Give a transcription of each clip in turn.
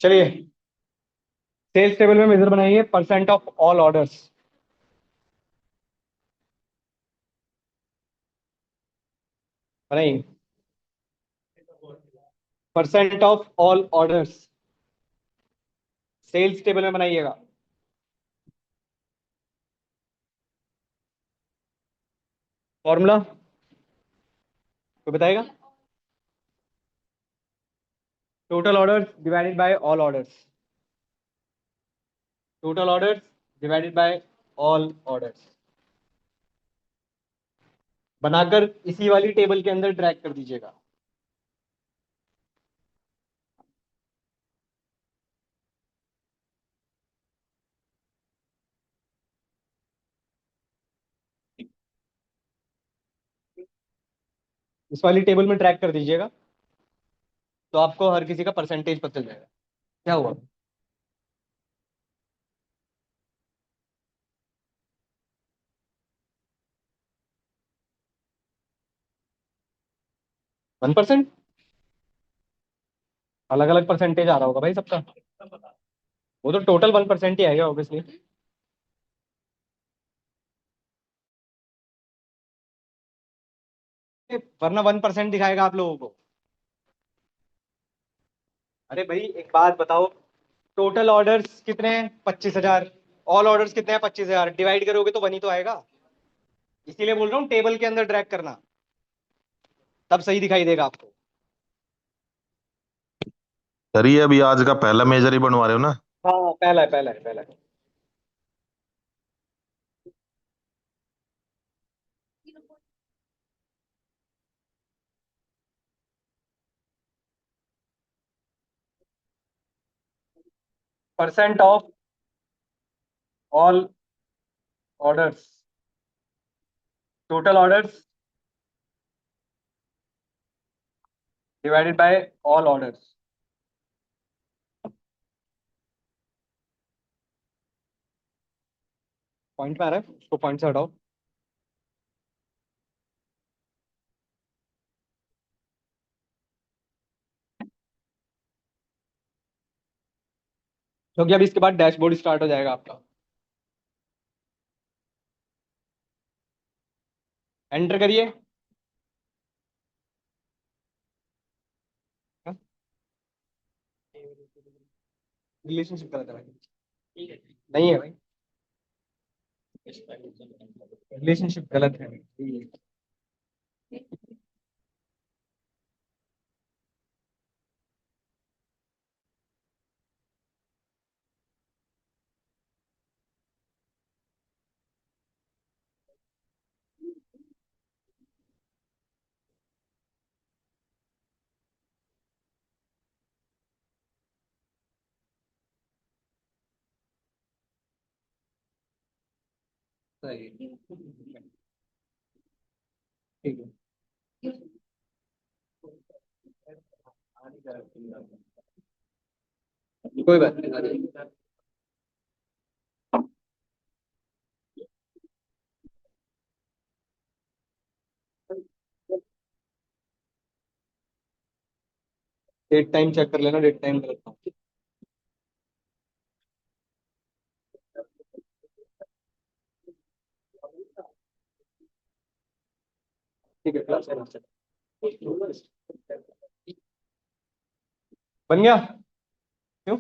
चलिए, sales table में measure बनाइए परसेंट ऑफ ऑल ऑर्डर्स। बनाइए percent of all orders, sales table में बनाइएगा। फॉर्मूला कोई बताएगा? Total orders divided by all orders. Total orders divided by all orders बनाकर इसी वाली टेबल के अंदर ड्रैग कर दीजिएगा। इस वाली टेबल में ट्रैक कर दीजिएगा तो आपको हर किसी का परसेंटेज पता चल जाएगा। क्या हुआ? 1%? अलग अलग परसेंटेज आ रहा होगा भाई सबका। वो तो टोटल 1% ही आएगा ऑब्वियसली। वरना 1% दिखाएगा आप लोगों को। अरे भाई एक बात बताओ, टोटल ऑर्डर्स कितने हैं? 25,000। ऑल ऑर्डर्स कितने हैं? 25,000। डिवाइड करोगे तो 1 ही तो आएगा। इसीलिए बोल रहा हूँ टेबल के अंदर ड्रैग करना, तब सही दिखाई देगा आपको। सर ये अभी आज का पहला मेजर ही बनवा रहे हो ना? हाँ, पहला है, पहला है, पहला है। Percent of all orders, total orders divided by all orders. Point में आ रहा है, उसको पॉइंट से हटाओ। क्योंकि अब इसके बाद डैशबोर्ड स्टार्ट हो जाएगा आपका। एंटर करिए। रिलेशनशिप गलत है भाई। नहीं है भाई, रिलेशनशिप गलत है। सही है। ठीक है। कोई बात नहीं। डेट टाइम चेक कर लेना, डेट टाइम गलत ना हो। ठीक है, क्लास बन गया। क्यों?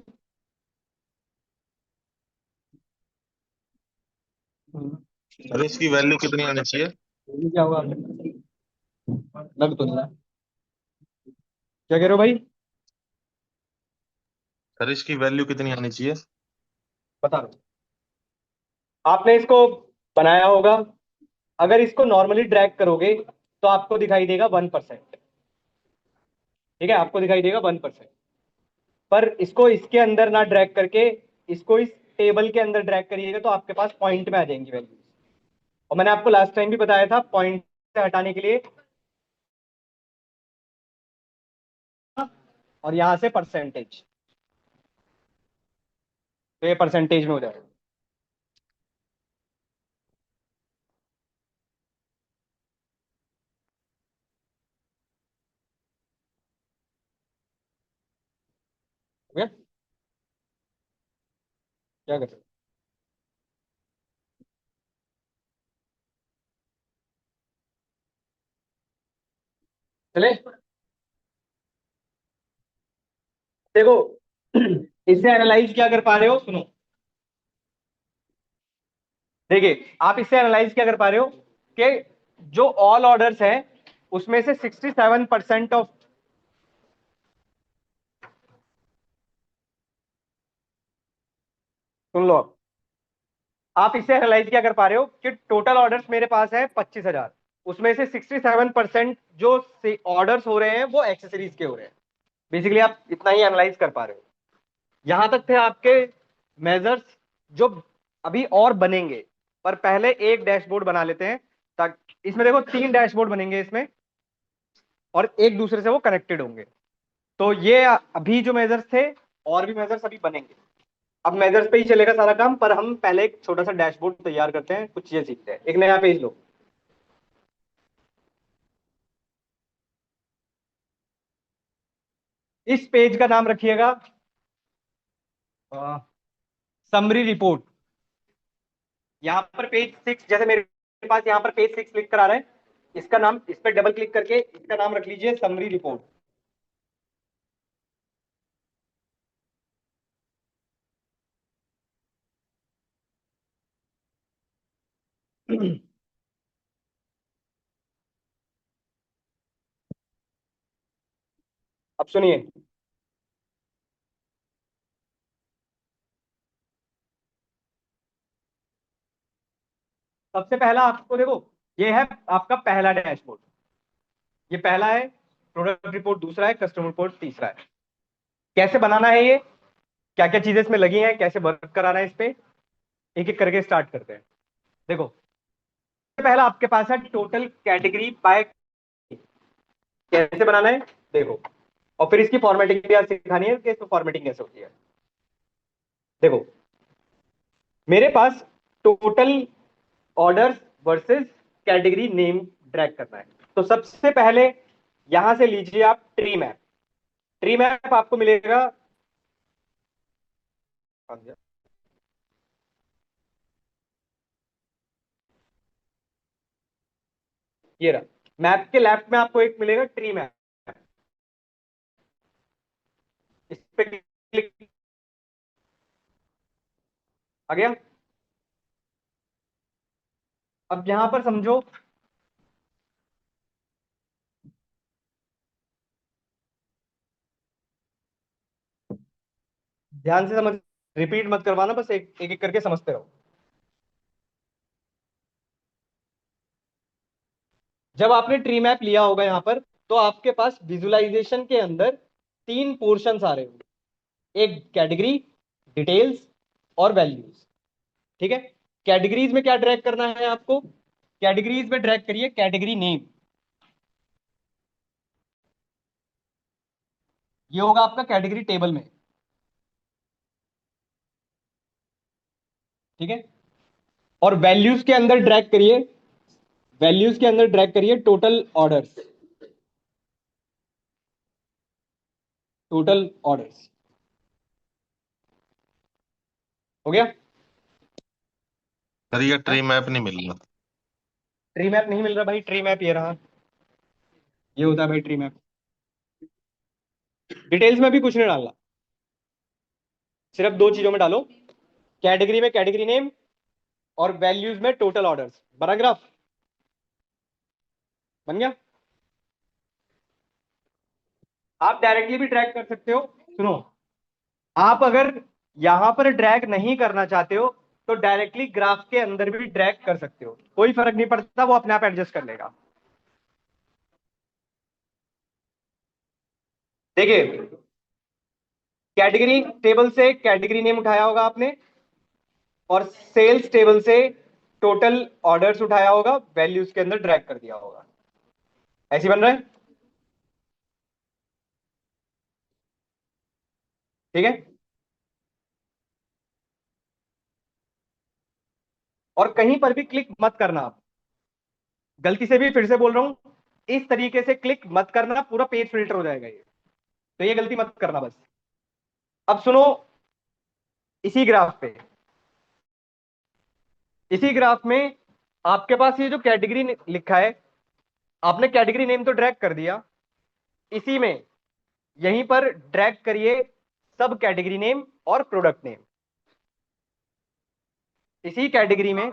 हम्म, सर इसकी वैल्यू कितनी आनी चाहिए? ये क्या हुआ? लग तो नहीं रहा। क्या कह रहे हो भाई? सर इसकी वैल्यू कितनी आनी चाहिए? बता रहा हूँ। आपने इसको बनाया होगा, अगर इसको नॉर्मली ड्रैग करोगे तो आपको दिखाई देगा 1%। ठीक है, आपको दिखाई देगा 1%। पर इसको इसके अंदर ना ड्रैग करके इसको इस टेबल के अंदर ड्रैग करिएगा तो आपके पास पॉइंट में आ जाएंगी वैल्यूज। और मैंने आपको लास्ट टाइम भी बताया था पॉइंट से हटाने के लिए, और यहां से परसेंटेज, तो ये परसेंटेज में हो जाएगा। हो गया? क्या कर सकते हैं? चले, देखो इससे एनालाइज क्या कर पा रहे हो, सुनो। देखिए आप इससे एनालाइज क्या कर पा रहे हो कि जो ऑल ऑर्डर्स हैं उसमें से 67% ऑफ, सुन लो आप इससे एनालाइज क्या कर पा रहे हो कि टोटल ऑर्डर्स मेरे पास है 25,000, उसमें से 67% जो ऑर्डर्स हो रहे हैं वो एक्सेसरीज के हो रहे हैं। बेसिकली आप इतना ही एनालाइज कर पा रहे हो। यहां तक थे आपके मेजर्स जो अभी और बनेंगे, पर पहले एक डैशबोर्ड बना लेते हैं ताकि इसमें देखो 3 डैशबोर्ड बनेंगे इसमें, और एक दूसरे से वो कनेक्टेड होंगे। तो ये अभी जो मेजर्स थे, और भी मेजर्स अभी बनेंगे। अब मेजर्स पे ही चलेगा सारा काम, पर हम पहले एक छोटा सा डैशबोर्ड तैयार करते हैं, कुछ चीजें सीखते हैं। एक नया पेज लो। इस पेज का नाम रखिएगा समरी रिपोर्ट। यहाँ पर पेज 6, जैसे मेरे पास यहाँ पर पेज 6 क्लिक करा रहे हैं, इसका नाम, इस पर डबल क्लिक करके इसका नाम रख लीजिए समरी रिपोर्ट। अब सुनिए, सबसे पहला आपको देखो, ये है आपका पहला डैशबोर्ड। ये पहला है, प्रोडक्ट रिपोर्ट दूसरा है, कस्टमर रिपोर्ट तीसरा है। कैसे बनाना है ये, क्या क्या चीजें इसमें लगी हैं, कैसे वर्क कराना है इस पे, एक एक करके स्टार्ट करते हैं। देखो सबसे पहला आपके पास है टोटल कैटेगरी बाय, कैसे बनाना है देखो। और फिर इसकी फॉर्मेटिंग भी आज सिखानी है कि इसमें फॉर्मेटिंग कैसे होती है। देखो मेरे पास total orders versus category name drag करना है। तो सबसे पहले यहां से लीजिए आप ट्री मैप। ट्री मैप आपको मिलेगा, ये रहा। मैप के लेफ्ट में आपको एक मिलेगा ट्री मैप, इस पे क्लिक, आ गया। अब यहां पर समझो, ध्यान से समझ, रिपीट मत करवाना, बस एक एक, एक करके समझते रहो। जब आपने ट्री मैप लिया होगा यहां पर, तो आपके पास विजुअलाइजेशन के अंदर 3 पोर्शंस आ रहे होंगे। एक कैटेगरी, डिटेल्स और वैल्यूज। ठीक है, कैटेगरीज में क्या ड्रैग करना है आपको, कैटेगरीज में ड्रैग करिए कैटेगरी नेम। ये होगा आपका कैटेगरी टेबल में। ठीक है, और वैल्यूज के अंदर ड्रैग करिए, वैल्यूज के अंदर ड्रैग करिए टोटल ऑर्डर्स, टोटल ऑर्डर्स। हो गया? सर ये ट्री मैप नहीं मिल रहा। ट्री मैप नहीं मिल रहा भाई, ट्री मैप ये रहा, ये होता है भाई ट्री मैप। डिटेल्स में भी कुछ नहीं डालना, सिर्फ 2 चीजों में डालो, कैटेगरी में कैटेगरी नेम, और वैल्यूज में टोटल ऑर्डर्स। बना ग्राफ? बन गया? आप डायरेक्टली भी ट्रैक कर सकते हो। सुनो, आप अगर यहां पर ड्रैग नहीं करना चाहते हो तो डायरेक्टली ग्राफ के अंदर भी ड्रैग कर सकते हो, कोई फर्क नहीं पड़ता, वो अपने आप एडजस्ट कर लेगा। देखिए, कैटेगरी टेबल से कैटेगरी नेम उठाया होगा आपने, और सेल्स टेबल से टोटल ऑर्डर्स उठाया होगा, वैल्यूज के अंदर ड्रैग कर दिया होगा। ऐसे ही बन रहा है, ठीक है। और कहीं पर भी क्लिक मत करना आप, गलती से भी फिर से बोल रहा हूं, इस तरीके से क्लिक मत करना, पूरा पेज फिल्टर हो जाएगा ये, तो ये गलती मत करना बस। अब सुनो, इसी ग्राफ पे, इसी ग्राफ में आपके पास ये जो कैटेगरी लिखा है, आपने कैटेगरी नेम तो ड्रैग कर दिया, इसी में यहीं पर ड्रैग करिए सब कैटेगरी नेम और प्रोडक्ट नेम, इसी कैटेगरी में।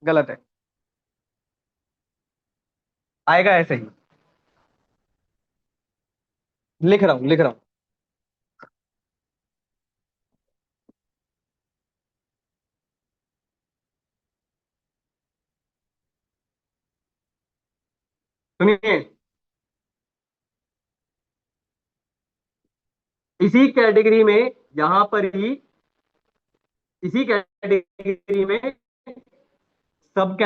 गलत है, आएगा ऐसे ही, लिख रहा हूं लिख रहा हूं। सुनिए, इसी कैटेगरी में, यहां पर ही, इसी कैटेगरी में सब,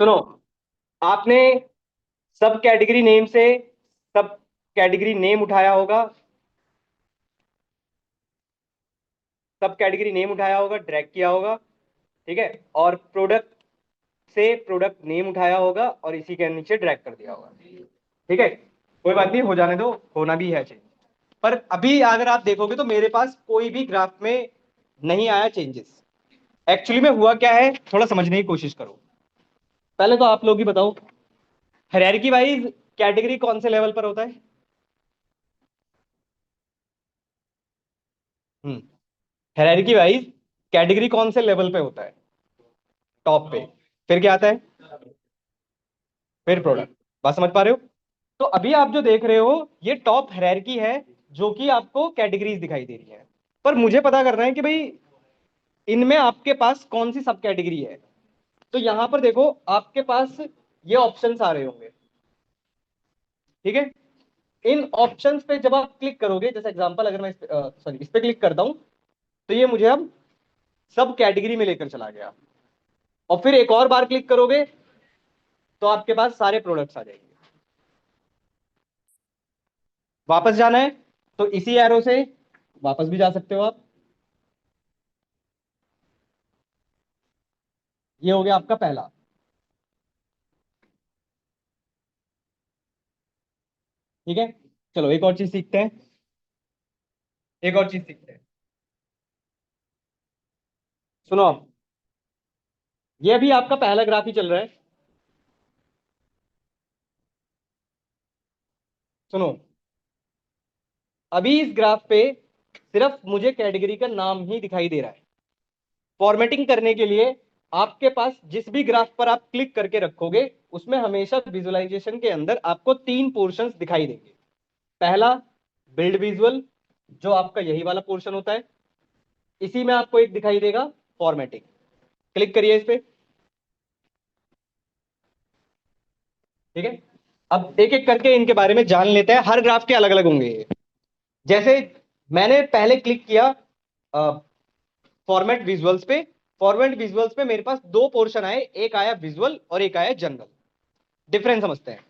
सुनो, आपने सब कैटेगरी नेम से सब कैटेगरी नेम उठाया होगा, सब कैटेगरी नेम उठाया होगा, ड्रैग किया होगा, ठीक है। और प्रोडक्ट से प्रोडक्ट नेम उठाया होगा और इसी के नीचे ड्रैग कर दिया होगा, ठीक है। कोई बात नहीं, हो जाने दो, होना भी है चेंज। पर अभी अगर आप देखोगे तो मेरे पास कोई भी ग्राफ में नहीं आया चेंजेस। एक्चुअली में हुआ क्या है, थोड़ा समझने की कोशिश करो। पहले तो आप लोग ही बताओ, हायरार्की वाइज कैटेगरी कौन से लेवल पर होता है? हम्म, हायरार्की वाइज कैटेगरी कौन से लेवल पे होता है? टॉप पे। फिर क्या आता है? फिर प्रोडक्ट। बात समझ पा रहे हो? तो अभी आप जो देख रहे हो, ये टॉप हायरार्की है, जो कि आपको कैटेगरीज दिखाई दे रही है। पर मुझे पता करना है कि भाई इनमें आपके पास कौन सी सब कैटेगरी है। तो यहां पर देखो, आपके पास ये ऑप्शंस आ रहे होंगे, ठीक है। इन ऑप्शंस पे जब आप क्लिक करोगे, जैसे एग्जांपल अगर मैं सॉरी इस पे क्लिक करता हूं, तो ये मुझे अब सब कैटेगरी में लेकर चला गया। और फिर एक और बार क्लिक करोगे तो आपके पास सारे प्रोडक्ट्स आ जाएंगे। वापस जाना है तो इसी एरो से वापस भी जा सकते हो आप। ये हो गया आपका पहला, ठीक है। चलो एक और चीज सीखते हैं, एक और चीज सीखते हैं। सुनो आप, ये अभी आपका पहला ग्राफ ही चल रहा है। सुनो, अभी इस ग्राफ पे सिर्फ मुझे कैटेगरी का नाम ही दिखाई दे रहा है। फॉर्मेटिंग करने के लिए आपके पास जिस भी ग्राफ पर आप क्लिक करके रखोगे, उसमें हमेशा विजुअलाइजेशन के अंदर आपको तीन पोर्शंस दिखाई देंगे। पहला, बिल्ड विजुअल, जो आपका यही वाला पोर्शन होता है। इसी में आपको एक दिखाई देगा फॉर्मेटिंग। क्लिक करिए इस पे, ठीक है। अब एक एक करके इनके बारे में जान लेते हैं, हर ग्राफ के अलग अलग होंगे ये। जैसे मैंने पहले क्लिक किया फॉर्मेट विजुअल्स पे, फॉर्मेट विजुअल्स पे मेरे पास दो पोर्शन आए, एक आया विजुअल और एक आया जनरल। डिफरेंस समझते हैं,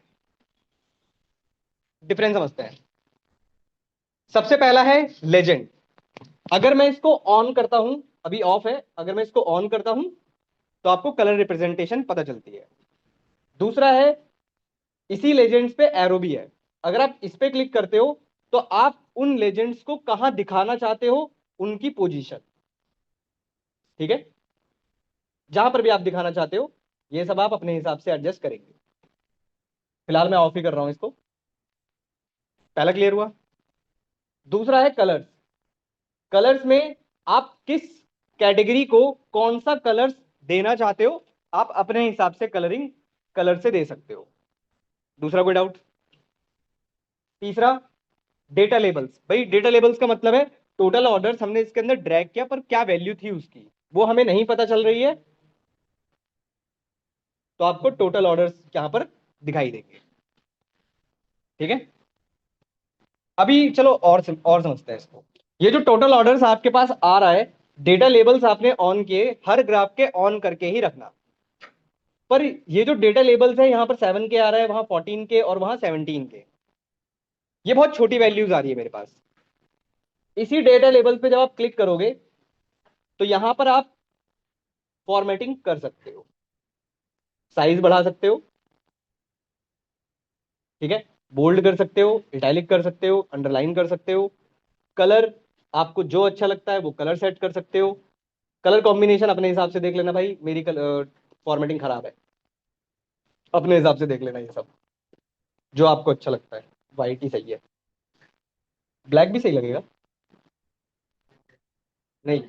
डिफरेंस समझते हैं। सबसे पहला है लेजेंड। अगर मैं इसको ऑन करता हूं, अभी ऑफ है, अगर मैं इसको ऑन करता हूं तो आपको कलर रिप्रेजेंटेशन पता चलती है। दूसरा है, इसी लेजेंड्स पे एरो भी है। अगर आप इस पे क्लिक करते हो तो आप उन लेजेंड्स को कहां दिखाना चाहते हो उनकी पोजीशन। ठीक है, जहां पर भी आप दिखाना चाहते हो ये सब आप अपने हिसाब से एडजस्ट करेंगे। फिलहाल मैं ऑफ ही कर रहा हूं इसको। पहला क्लियर हुआ। दूसरा है कलर्स। कलर्स में आप किस कैटेगरी को कौन सा कलर्स देना चाहते हो, आप अपने हिसाब से कलरिंग कलर से दे सकते हो। दूसरा कोई डाउट? तीसरा डेटा लेबल्स। भाई डेटा लेबल्स का मतलब है टोटल ऑर्डर्स हमने इसके अंदर ड्रैग किया पर क्या वैल्यू थी उसकी वो हमें नहीं पता चल रही है, तो आपको टोटल ऑर्डर्स यहां पर दिखाई देंगे। ठीक है, अभी चलो और समझते हैं इसको। ये जो टोटल ऑर्डर्स आपके पास आ रहा है, डेटा लेबल्स आपने ऑन किए, हर ग्राफ के ऑन करके ही रखना। पर ये जो डेटा लेबल्स है यहाँ पर 7 के आ रहा है, वहां 14 के और वहां 17 के, ये बहुत छोटी वैल्यूज आ रही है मेरे पास। इसी डेटा लेबल पे जब आप क्लिक करोगे तो यहां पर आप फॉर्मेटिंग कर सकते हो, साइज बढ़ा सकते हो। ठीक है, बोल्ड कर सकते हो, इटैलिक कर सकते हो, अंडरलाइन कर सकते हो। कलर आपको जो अच्छा लगता है वो कलर सेट कर सकते हो। कलर कॉम्बिनेशन अपने हिसाब से देख लेना भाई, मेरी फॉर्मेटिंग खराब है, अपने हिसाब से देख लेना ये सब जो आपको अच्छा लगता है। वाइट ही सही है, ब्लैक भी सही लगेगा। नहीं,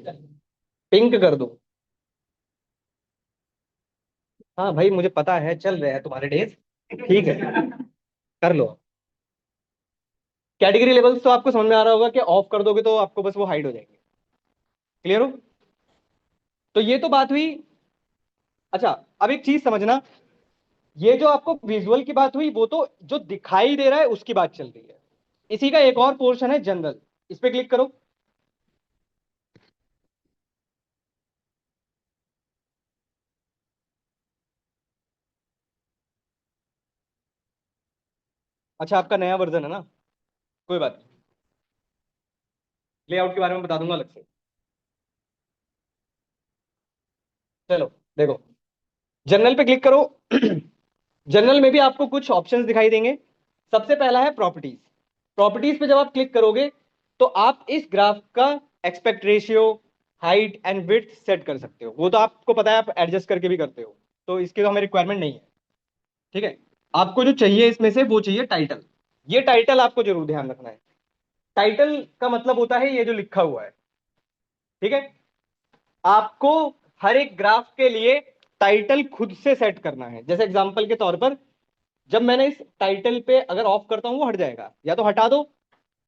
पिंक कर दो। हाँ भाई मुझे पता है चल रहे हैं तुम्हारे डेज, ठीक है, कर लो। कैटेगरी लेवल्स तो आपको समझ में आ रहा होगा कि ऑफ कर दोगे तो आपको बस वो हाइड हो जाएंगे। क्लियर हो? तो ये तो बात हुई। अच्छा, अब एक चीज समझना, ये जो आपको विजुअल की बात हुई वो तो जो दिखाई दे रहा है उसकी बात चल रही है। इसी का एक और पोर्शन है जनरल, इस पे क्लिक करो। अच्छा आपका नया वर्जन है ना, कोई बात नहीं, लेआउट के बारे में बता दूंगा अलग से। चलो देखो, जनरल पे क्लिक करो। जनरल में भी आपको कुछ ऑप्शंस दिखाई देंगे। सबसे पहला है प्रॉपर्टीज। प्रॉपर्टीज पे जब आप क्लिक करोगे तो आप इस ग्राफ का aspect ratio, height and width set कर सकते हो। वो तो आपको पता है, आप एडजस्ट करके भी करते हो, तो इसकी तो हमें रिक्वायरमेंट नहीं है। ठीक है, आपको जो चाहिए इसमें से वो चाहिए टाइटल। ये टाइटल आपको जरूर ध्यान रखना है। टाइटल का मतलब होता है ये जो लिखा हुआ है। ठीक है, आपको हर एक ग्राफ के लिए टाइटल खुद से सेट करना है। जैसे एग्जांपल के तौर पर जब मैंने इस टाइटल पे अगर ऑफ करता हूं वो हट जाएगा, या तो हटा दो,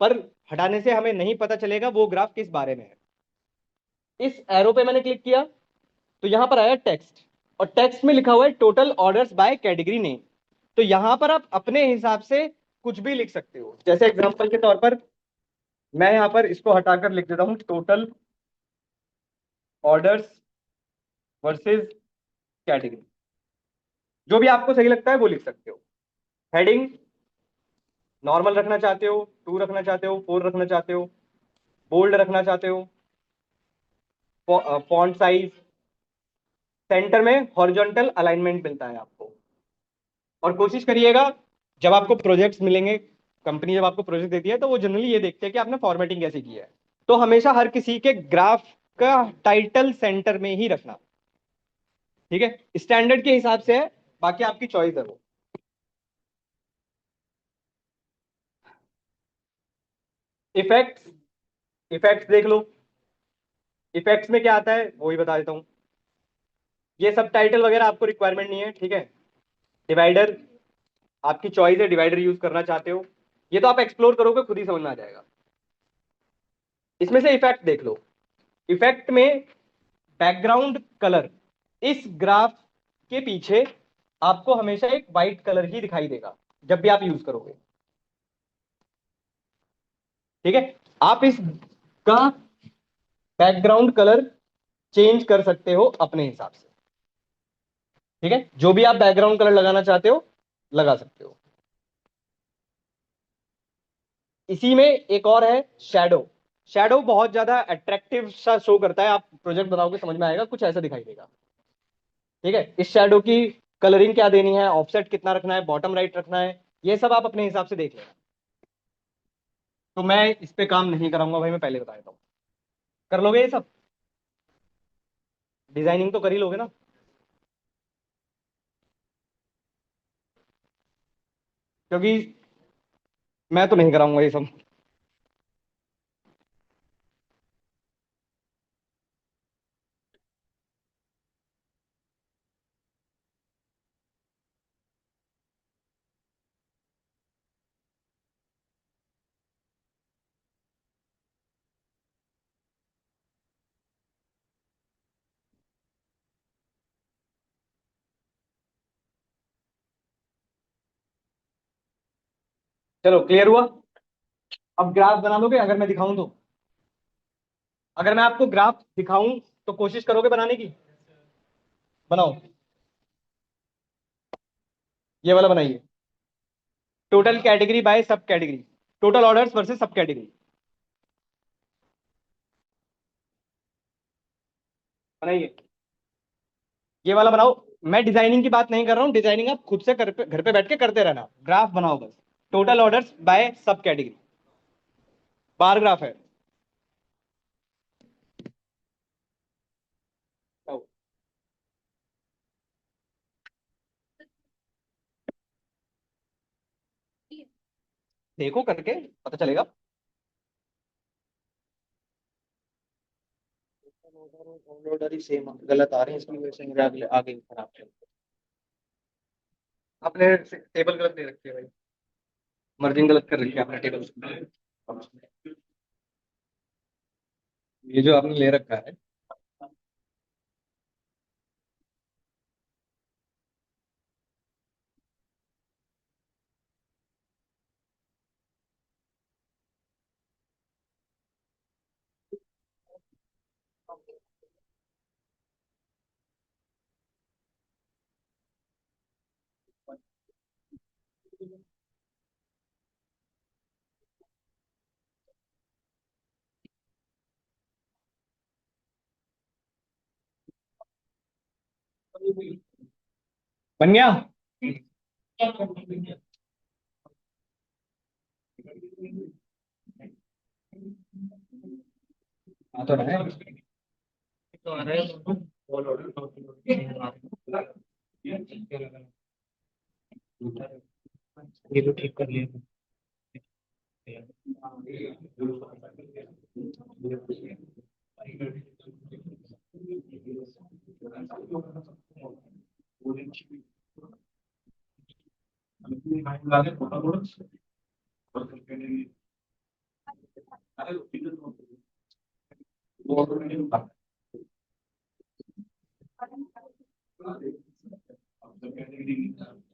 पर हटाने से हमें नहीं पता चलेगा वो ग्राफ किस बारे में है। इस एरो पे मैंने क्लिक किया तो यहां पर आया टेक्स्ट, और टेक्स्ट में लिखा हुआ है total orders by category name. तो यहां पर आप अपने हिसाब से कुछ भी लिख सकते हो। जैसे एग्जांपल के तौर पर मैं यहां पर इसको हटाकर लिख देता हूं टोटल ऑर्डर्स वर्सेस कैटेगरी। जो भी आपको सही लगता है वो लिख सकते हो। हेडिंग नॉर्मल रखना चाहते हो, 2 रखना चाहते हो, 4 रखना चाहते हो, बोल्ड रखना चाहते हो, फॉन्ट साइज, सेंटर में हॉरिजॉन्टल अलाइनमेंट मिलता है आपको। और कोशिश करिएगा जब आपको प्रोजेक्ट्स मिलेंगे, कंपनी जब आपको प्रोजेक्ट देती है तो वो जनरली ये देखते हैं कि आपने फॉर्मेटिंग कैसे की है। तो हमेशा हर किसी के ग्राफ का टाइटल सेंटर में ही रखना। ठीक है, स्टैंडर्ड के हिसाब से है, बाकी आपकी चॉइस है वो। इफेक्ट्स, इफेक्ट्स देख लो। इफेक्ट्स में क्या आता है वो ही बता देता हूँ। ये सब टाइटल वगैरह आपको रिक्वायरमेंट नहीं है। ठीक है, डिवाइडर आपकी चॉइस है, डिवाइडर यूज करना चाहते हो, ये तो आप एक्सप्लोर करोगे खुद ही समझ में आ जाएगा। इसमें से इफेक्ट देख लो। इफेक्ट में बैकग्राउंड कलर, इस ग्राफ के पीछे आपको हमेशा एक वाइट कलर ही दिखाई देगा जब भी आप यूज करोगे। ठीक है, आप इसका बैकग्राउंड कलर चेंज कर सकते हो अपने हिसाब से। ठीक है, जो भी आप बैकग्राउंड कलर लगाना चाहते हो लगा सकते हो। इसी में एक और है शैडो। शैडो बहुत ज्यादा अट्रैक्टिव सा शो करता है, आप प्रोजेक्ट बनाओगे समझ में आएगा, कुछ ऐसा दिखाई देगा। ठीक है, इस शैडो की कलरिंग क्या देनी है, ऑफसेट कितना रखना है, बॉटम राइट रखना है, ये सब आप अपने हिसाब से देख लेना। तो मैं इस पे काम नहीं कराऊंगा भाई, मैं पहले बता देता हूँ। कर लोगे ये सब? डिजाइनिंग तो कर ही लोगे ना? क्योंकि मैं तो नहीं कराऊंगा ये सब। चलो क्लियर हुआ? अब ग्राफ बना लोगे अगर मैं दिखाऊं तो? अगर मैं आपको ग्राफ दिखाऊं तो कोशिश करोगे बनाने की? बनाओ। ये वाला बनाइए। टोटल कैटेगरी बाय सब कैटेगरी। टोटल ऑर्डर्स वर्सेस सब कैटेगरी। बनाइए। ये वाला बनाओ। मैं डिजाइनिंग की बात नहीं कर रहा हूँ, डिजाइनिंग आप खुद से घर पे बैठ के करते रहना। ग्राफ बनाओ बस। टोटल ऑर्डर्स बाय सब कैटेगरी। बार ग्राफ है। आओ, देखो करके पता चलेगा। ऑर्डर ही सेम गलत आ रहे हैं, इसकी वजह से मुझे आगे आगे खराब चल। आपने टेबल गलत दे रखी है भाई। मर्जिंग गलत कर रखी है आपने टेबल। ये जो आपने ले रखा है। बन गया? हाँ तो रहा है। तो आ रहा है। ये तो ठीक कर लिया।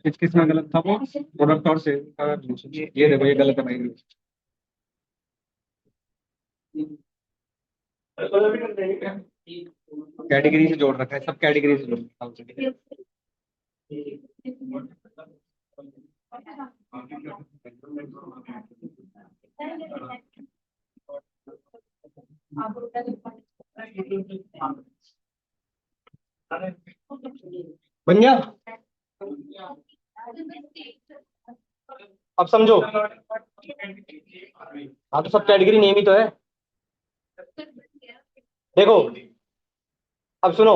किस किस में गलत था वो? प्रोडक्ट और सेल। ये देखो ये गलत है भाई। कैटेगरी से जोड़ रखा है, सब कैटेगरी से जोड़ रखा है। बन गया? अब समझो। हाँ तो सब कैटेगरी नेम ही तो है। देखो अब सुनो।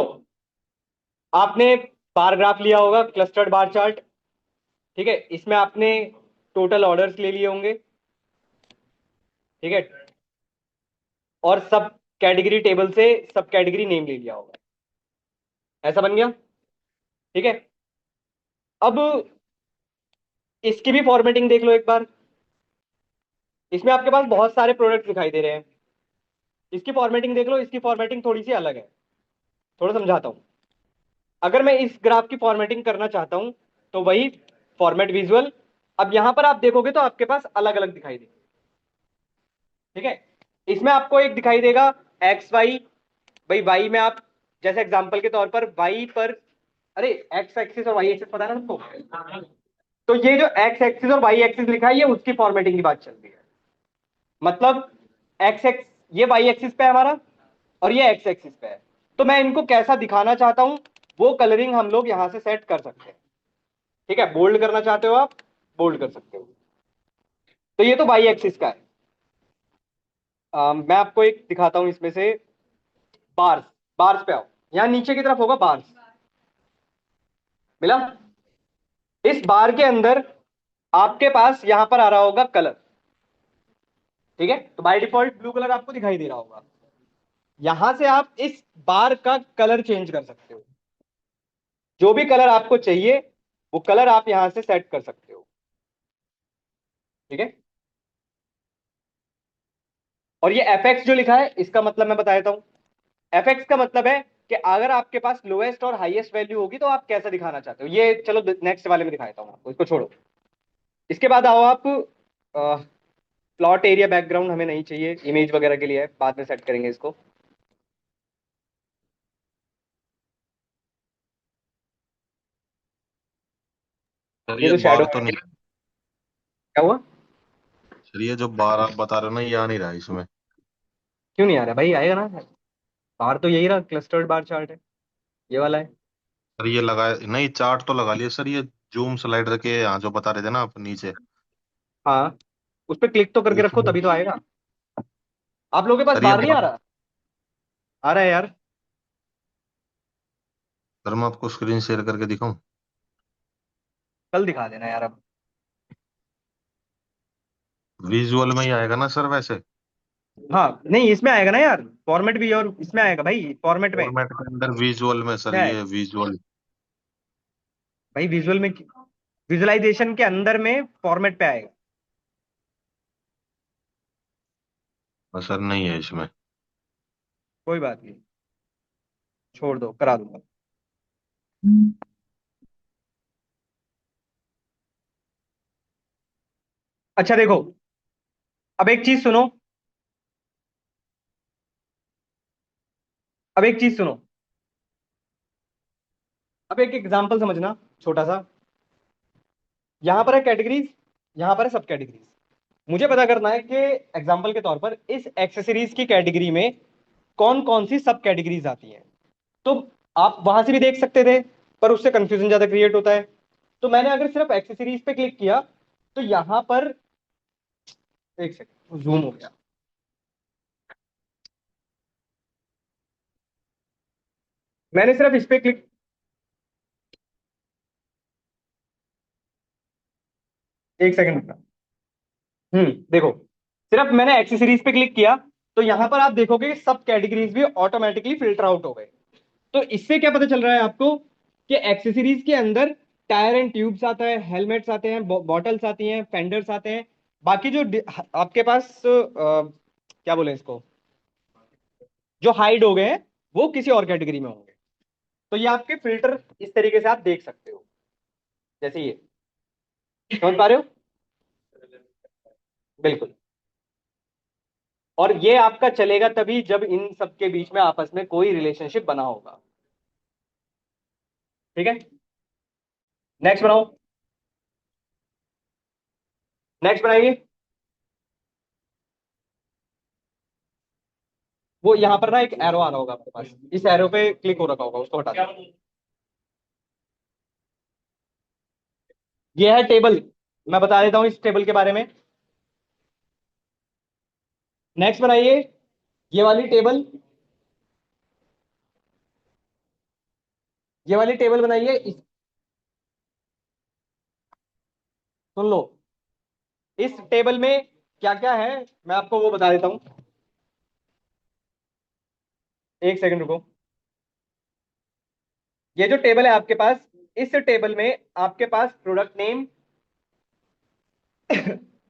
आपने बार ग्राफ लिया होगा, क्लस्टर्ड बार चार्ट। ठीक है, इसमें आपने टोटल ऑर्डर्स ले लिए होंगे। ठीक है। और सब कैटेगरी टेबल से सब कैटेगरी नेम ले लिया होगा। ऐसा बन गया? ठीक है। अब इसकी भी फॉर्मेटिंग देख लो एक बार। इसमें आपके पास बहुत सारे प्रोडक्ट दिखाई दे रहे हैं। इसकी फॉर्मेटिंग देख लो, इसकी फॉर्मेटिंग थोड़ी सी अलग है। थोड़ा समझाता हूं। अगर मैं इस ग्राफ की फॉर्मेटिंग करना चाहता हूं तो वही फॉर्मेट विजुअल। अब यहां पर आप देखोगे तो आपके पास अलग अलग दिखाई देगा। ठीक है। इसमें आपको एक दिखाई देगा एक्स वाई। भाई वाई में आप, जैसे एग्जांपल के तौर पर वाई पर, अरे एक्स एक्सिस और वाई एक्सिस पता है ना सबको? तो ये जो एक्स एक्सिस और वाई एक्सिस लिखा है ये उसकी फॉर्मेटिंग की बात चल रही है। मतलब एक्स एक्स, ये वाई एक्सिस पे है हमारा और ये एक्स एक्सिस पे है। तो मैं इनको कैसा दिखाना चाहता हूं वो कलरिंग हम लोग यहां से सेट कर सकते हैं। ठीक है, बोल्ड करना चाहते हो आप, बोल्ड कर सकते हो। तो ये तो वाई एक्सिस का है। मैं आपको एक दिखाता हूं इसमें से। बार्स, बार्स पे आओ, यहां नीचे की तरफ होगा बार्स, मिला? इस बार के अंदर आपके पास यहां पर आ रहा होगा कलर, ठीक है? तो बाय डिफॉल्ट ब्लू कलर आपको दिखाई दे रहा होगा। यहां से आप इस बार का कलर चेंज कर सकते हो, जो भी कलर आपको चाहिए वो कलर आप यहां से सेट कर सकते हो, ठीक है? और ये एफ एक्स जो लिखा है इसका मतलब मैं बता देता हूं। एफ एक्स का मतलब है कि अगर आपके पास लोएस्ट और हाईएस्ट वैल्यू होगी तो आप कैसा दिखाना चाहते हो, ये चलो नेक्स्ट वाले में दिखाता हूं आपको, इसको छोड़ो। इसके बाद आओ आप, प्लॉट एरिया बैकग्राउंड हमें नहीं चाहिए, इमेज वगैरह के लिए है, बाद में सेट करेंगे इसको। सर ये ये तो शैडो, बार तो नहीं, क्या हुआ? सर ये जो बार आप बता रहे हो ना ये आ नहीं रहा है इसमें। क्यों नहीं आ रहा भाई? आएगा ना। बार तो यही रहा, क्लस्टर्ड बार चार्ट है, ये वाला है। सर ये लगाए नहीं, चार्ट तो लगा लिया सर, ये जूम स्लाइडर के यहाँ जो बता रहे थे ना आप नीचे, हाँ, उस पर क्लिक तो करके रखो उसमें। तभी तो आएगा। आप लोगों के पास सर ये बार नहीं आ रहा? आ रहा है यार। सर मैं आपको स्क्रीन शेयर करके दिखाऊं? कल दिखा देना यार अब। विजुअल में ही आएगा ना सर वैसे? हाँ नहीं, इसमें आएगा ना यार, फॉर्मेट भी, और इसमें आएगा भाई, फॉर्मेट में। फॉर्मेट के अंदर विजुअल में सर, क्या है ये विजुअल। भाई? विजुअल में, विजुअलाइजेशन के अंदर में फॉर्मेट पे आएगा। सर नहीं है इसमें। कोई बात नहीं, छोड़ दो, करा दूंगा। अच्छा देखो, अब एक चीज सुनो, अब एक चीज सुनो, अब एक एग्जांपल समझना, छोटा सा। यहां पर है कैटेगरीज, यहां पर है सब कैटेगरीज। मुझे पता करना है कि एग्जांपल के तौर पर इस एक्सेसरीज की कैटेगरी में कौन कौन सी सब कैटेगरीज आती हैं। तो आप वहां से भी देख सकते थे, पर उससे कंफ्यूजन ज्यादा क्रिएट होता है। तो मैंने अगर सिर्फ एक्सेसरीज पे क्लिक किया तो यहां पर, एक सेकंड जूम हो गया, मैंने सिर्फ इस पे क्लिक, एक सेकंड रुकना। देखो, सिर्फ मैंने एक्सेसरीज पे क्लिक किया तो यहां पर आप देखोगे कि सब कैटेगरीज भी ऑटोमेटिकली फिल्टर आउट हो गए। तो इससे क्या पता चल रहा है आपको कि एक्सेसरीज के अंदर टायर एंड ट्यूब्स आता है, हेलमेट्स आते हैं, बॉटल्स आती हैं, फेंडर्स आते हैं। बाकी जो आपके पास क्या बोले इसको, जो हाइड हो गए हैं वो किसी और कैटेगरी में होंगे। तो ये आपके फिल्टर इस तरीके से आप देख सकते हो, जैसे ये, समझ पा रहे हो? बिल्कुल। और ये आपका चलेगा तभी जब इन सबके बीच में आपस में कोई रिलेशनशिप बना होगा, ठीक है? नेक्स्ट बनाओ, नेक्स्ट बनाइए। वो यहां पर ना एक एरो आ रहा होगा आपके पास, इस एरो पे क्लिक हो रखा होगा, उसको हटा दो। ये है टेबल, मैं बता देता हूं इस टेबल के बारे में। नेक्स्ट बनाइए, ये वाली टेबल, ये वाली टेबल बनाइए सुन लो, इस टेबल में क्या क्या है मैं आपको वो बता देता हूं। एक सेकंड रुको। ये जो टेबल है आपके पास, इस टेबल में आपके पास प्रोडक्ट नेम,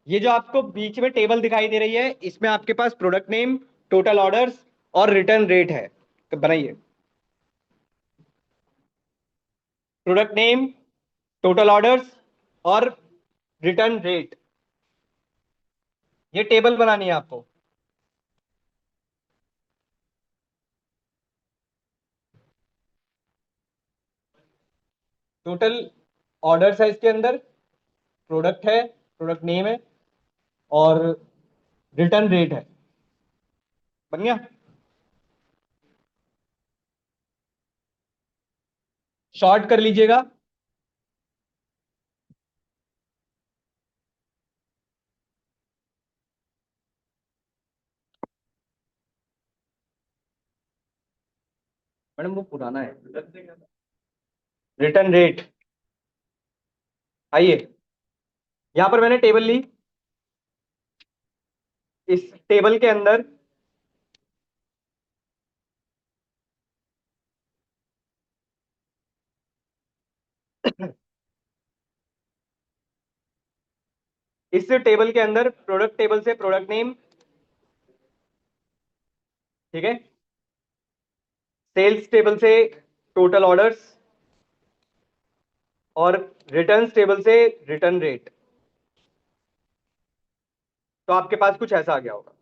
ये जो आपको बीच में टेबल दिखाई दे रही है इसमें आपके पास प्रोडक्ट नेम, टोटल ऑर्डर्स और रिटर्न रेट है। तो बनाइए प्रोडक्ट नेम, टोटल ऑर्डर्स और रिटर्न रेट, ये टेबल बनानी है आपको। टोटल ऑर्डर्स है इसके अंदर, प्रोडक्ट है, प्रोडक्ट नेम है और रिटर्न रेट है। बन गया? शॉर्ट कर लीजिएगा। मैडम वो पुराना है। Return rate. आइए, यहां पर मैंने टेबल ली। इस टेबल के अंदर इस टेबल के अंदर प्रोडक्ट टेबल से प्रोडक्ट नेम, ठीक है। सेल्स टेबल से टोटल ऑर्डर्स, और रिटर्न्स टेबल से रिटर्न रेट। तो आपके पास कुछ ऐसा आ गया होगा।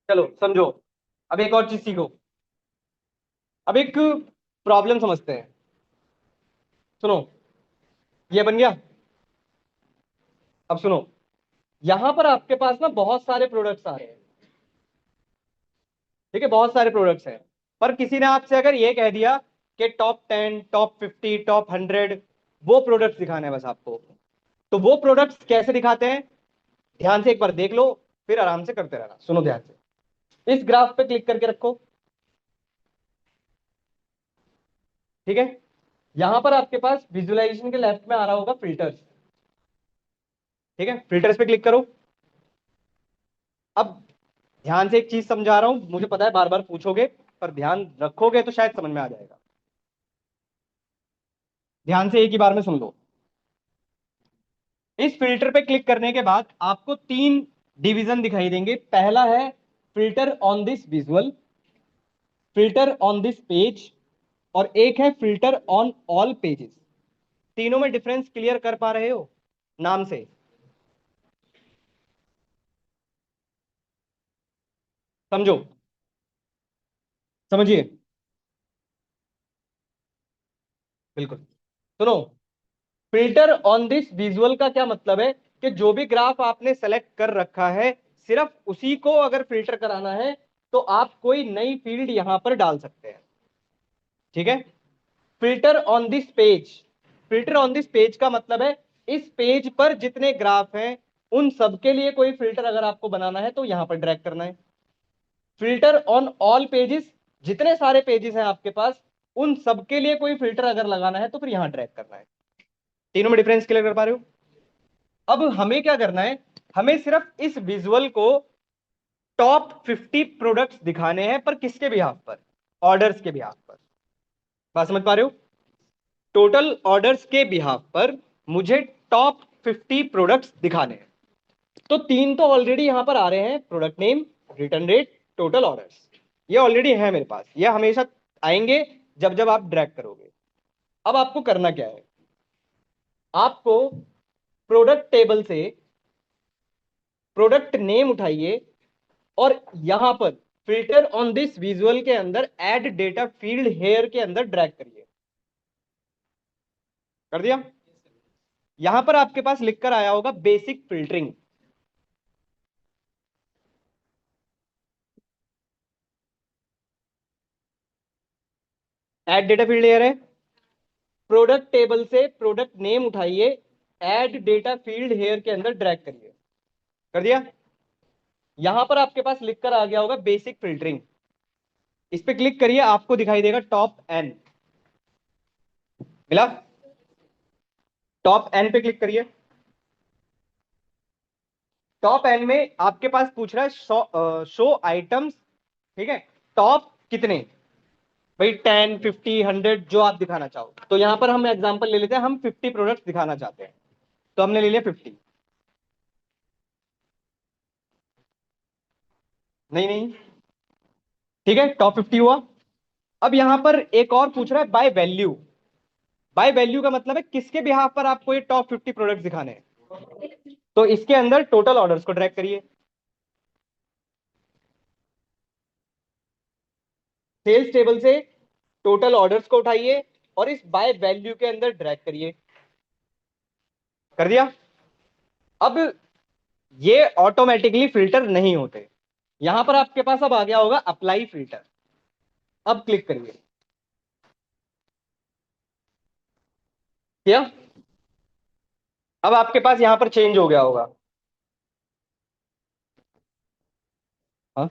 चलो समझो, अब एक और चीज सीखो। अब एक प्रॉब्लम समझते हैं। सुनो, ये बन गया। अब सुनो, यहां पर आपके पास ना बहुत सारे प्रोडक्ट्स आ रहे हैं, ठीक है, बहुत सारे प्रोडक्ट्स हैं। पर किसी ने आपसे अगर ये कह दिया कि टॉप 10, टॉप 50, टॉप 100 वो प्रोडक्ट्स दिखाने हैं बस आपको, तो वो प्रोडक्ट्स कैसे दिखाते हैं, ध्यान से एक बार देख लो, फिर आराम से करते रहना। सुनो ध्यान से, इस ग्राफ पे क्लिक करके रखो, ठीक है। यहां पर आपके पास विजुअलाइजेशन के लेफ्ट में आ रहा होगा फिल्टर्स, ठीक है। फिल्टर्स पे क्लिक करो। अब ध्यान से एक चीज समझा रहा हूं, मुझे पता है बार बार पूछोगे, पर ध्यान रखोगे तो शायद समझ में आ जाएगा। ध्यान से एक ही बार में सुन लो। इस फिल्टर पे क्लिक करने के बाद आपको तीन डिवीजन दिखाई देंगे। पहला है filter on this visual, filter on this page, और एक है फिल्टर ऑन ऑल पेजेस। तीनों में डिफरेंस क्लियर कर पा रहे हो नाम से? समझो, समझिए, बिल्कुल। सुनो, फिल्टर ऑन दिस विजुअल का क्या मतलब है कि जो भी ग्राफ आपने सेलेक्ट कर रखा है, सिर्फ उसी को अगर फिल्टर कराना है तो आप कोई नई फील्ड यहां पर डाल सकते हैं, ठीक है। Filter on this page, filter on this page का मतलब है इस पेज पर जितने ग्राफ हैं उन सबके लिए कोई फिल्टर अगर आपको बनाना है तो यहां पर ड्रैग करना है। फिल्टर ऑन ऑल पेजेस, जितने सारे पेजेस हैं आपके पास उन सबके लिए कोई फिल्टर अगर लगाना है तो फिर यहां ड्रैग करना है। तीनों में डिफरेंस क्लियर कर पा रहे हो? अब हमें क्या करना है, हमें सिर्फ इस विजुअल को टॉप 50 प्रोडक्ट्स दिखाने हैं, पर किसके बिहाफ पर? ऑर्डर्स के बिहाफ पर। बात समझ पा रहे हो? टोटल ऑर्डर्स के बिहाफ पर मुझे टॉप 50 प्रोडक्ट्स दिखाने हैं। तो तीन तो ऑलरेडी यहां पर आ रहे हैं, product name, return rate, total orders. ये ऑलरेडी है मेरे पास, ये हमेशा आएंगे जब जब आप ड्रैग करोगे। अब आपको करना क्या है, आपको प्रोडक्ट टेबल से प्रोडक्ट नेम उठाइए और यहां पर फिल्टर ऑन दिस विजुअल के अंदर ऐड डेटा फील्ड हेयर के अंदर ड्रैग करिए। कर दिया? यहां पर आपके पास लिखकर आया होगा basic filtering. Add data field here है। प्रोडक्ट टेबल से प्रोडक्ट नेम उठाइए, ऐड डेटा फील्ड हेयर के अंदर ड्रैग करिए। कर दिया? यहां पर आपके पास लिखकर आ गया होगा बेसिक फिल्टरिंग। इस पे क्लिक करिए, आपको दिखाई देगा टॉप 'N। मिला? टॉप 'N पे क्लिक करिए। टॉप 'N में आपके पास पूछ रहा है शो आइटम्स, ठीक है, टॉप कितने, भाई 10, 50, 100 जो आप दिखाना चाहो। तो यहां पर हम एग्जांपल ले लेते हैं, हम 50 प्रोडक्ट्स दिखाना चाहते हैं, तो हमने ले लिया 50। नहीं नहीं, ठीक है, टॉप 50 हुआ। अब यहां पर एक और पूछ रहा है बाय वैल्यू। बाय वैल्यू का मतलब है किसके बिहाफ पर आपको ये टॉप 50 प्रोडक्ट्स दिखाने हैं। तो इसके अंदर टोटल ऑर्डर्स को ड्रैग करिए, सेल्स टेबल से टोटल ऑर्डर्स को उठाइए और इस बाय वैल्यू के अंदर ड्रैग करिए। कर दिया? अब ये ऑटोमेटिकली फिल्टर नहीं होते। यहां पर आपके पास अब आ गया होगा अप्लाई फिल्टर। अब क्लिक करिए। क्या? अब आपके पास यहां पर चेंज हो गया होगा। हाँ,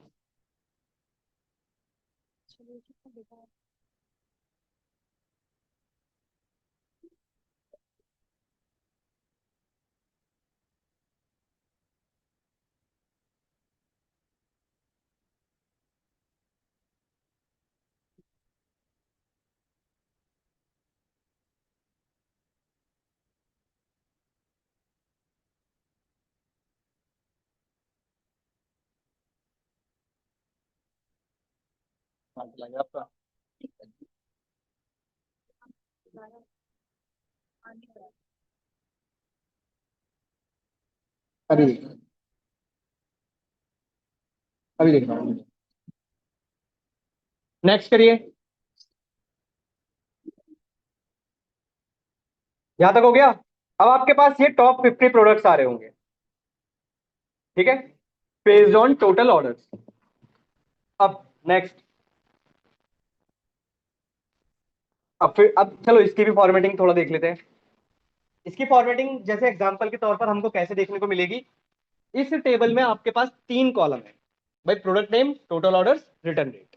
आपका अभी अभी देख रहा हूँ। नेक्स्ट करिए। यहां तक हो गया। अब आपके पास ये टॉप 50 प्रोडक्ट्स आ रहे होंगे। ठीक है, बेस्ड ऑन टोटल ऑर्डर्स। अब नेक्स्ट। अब चलो इसकी भी फॉर्मेटिंग थोड़ा देख लेते हैं। इसकी फॉर्मेटिंग जैसे एग्जांपल के तौर पर हमको कैसे देखने को मिलेगी। इस टेबल में आपके पास 3 कॉलम है भाई, product name, total orders, return rate.